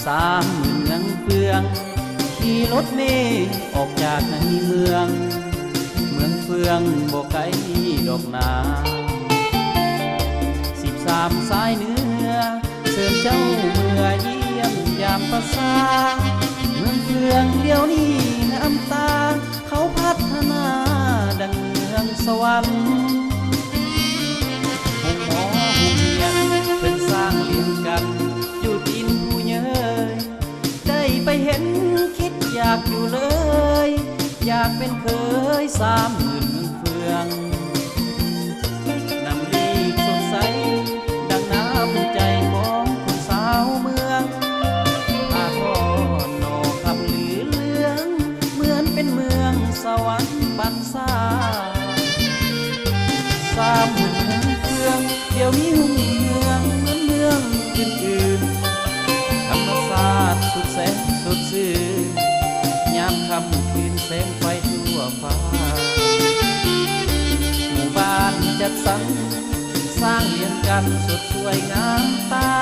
สามเมืองเฟืองขี่รถเมล์ออกจากในเมืองเฟืองบ่ไกลดอกนา13สายเหนือเชิญเจ้าเมื่อเยี่ยมยามประสาเมืองเฟืองเดี๋ยวนี้น้ำตาเขาพัฒนาดังเมืองสวรรค์ห้องหมอห้องเรียนเพิ่นสร้างเลี้ยงกันอยู่ตีนผู้เยยได้ไปเห็นคิดอยากอยู่เลยอยากเป็นเคย30,000เมืองเฟืองนำลีกสดใสดังน้ำใจของคนสาวเมืองผ้าพ่อหนอคำเหลืองเหมือนเป็นเมืองสวรรค์บันซ่า30,000เมืองเฟืองเดี๋ยวนี้หุ่งเมืองเหมือนเมืองอื่นๆธรรมศาสตร์สุดแสนสุดซื่อยามค่ำคืนแสงไฟทั่วฟ้าหมู่บ้านจัดสรรสร้างเรียงกันสุดสวยงามตา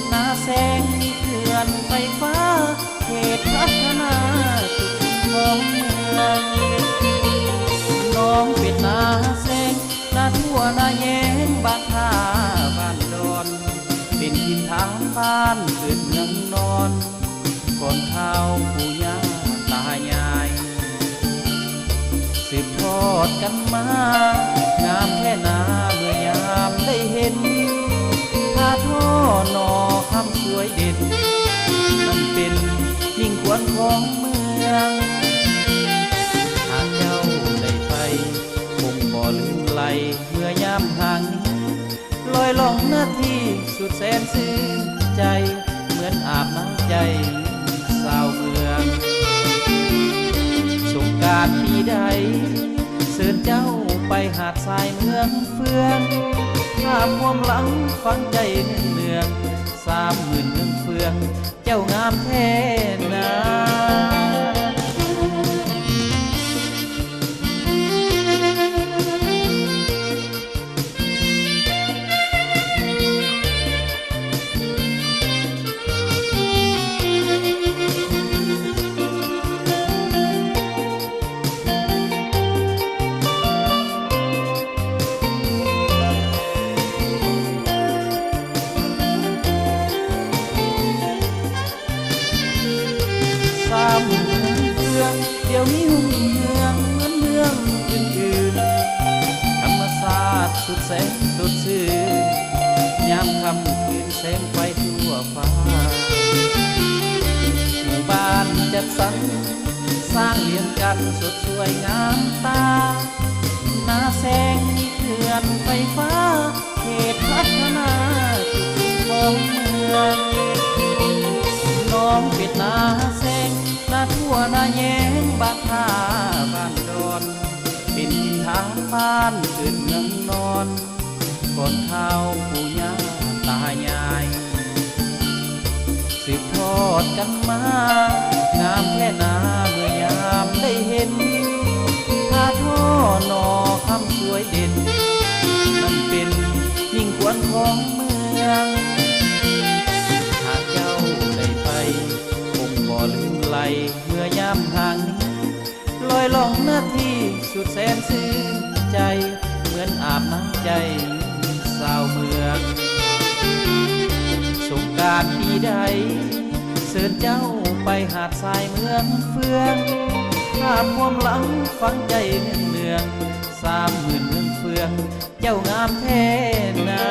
หน้าแสงมีเขื่อนไฟฟ้าเขตพัฒนาจุดของเมืองน้องเป็ดนาแสงนาทั่วนาแยงบ้านท่าบ้านดอนเป็นทินฐานบ้านเกิดเมืองนอนก่อนข้าวปู่ย่าตายายสืบทอดกันมางามแค่นาเมื่อยามได้เห็นผ้าท่อหนอคำสวยเด็ดมันเป็นยิ่งควรของเมืองหากเจ้าได้ไปคงบ่ลืมไหลเมื่อยามห่างลอยล่องหน้าที่สุดแสนซื่นใจเหมือนอาบน้ำใจสาวเมืองสงกรานต์ปีใดเชิญเจ้าไปหาดทรายเมืองเฟืองข้ามความหลังฟังใจเนือง30,000เมืองเฟืองเจ้างามแท้นาเดี๋ยวนี้หุ่งเมืองเหมือนเมืองอื่นๆธรรมศาสตร์สุดแสงสุดซื่อยามค่ำคืนแสงไฟทั่วฟ้าหมู่บ้านจัดสรรสร้างเรียงกันสดสวยงามตาหน้าแสงมีเขื่อนไฟฟ้าเขตพัฒนาจุดของเมืองน้องเป็ดนาแสงนาทั่วนาแยงบ้านท่าบ้านดอนเป็นทินฐานบ้านเกิดเมืองนอนก่อนข้าวปู่ย่าตายายสืบทอดกันมางามแค่นาเมื่อยามได้เห็นผ้าท่อหนอคำสวยเด่นมันเป็นยิ่งควรของเมืองหากเจ้าได้ไปคงบ่ลืมไหลเมื่อยามห่างนี้ลอยล่องหน้าที่สุดแสนซื่นใจเหมือนอาบน้ำใจสาวเมืองสงกรานต์ปีใดเชิญเจ้าไปหาดทรายเมืองเฟืองข้ามความหลังฟังใจเนือง30,000เมืองเฟืองเจ้างามแท้นา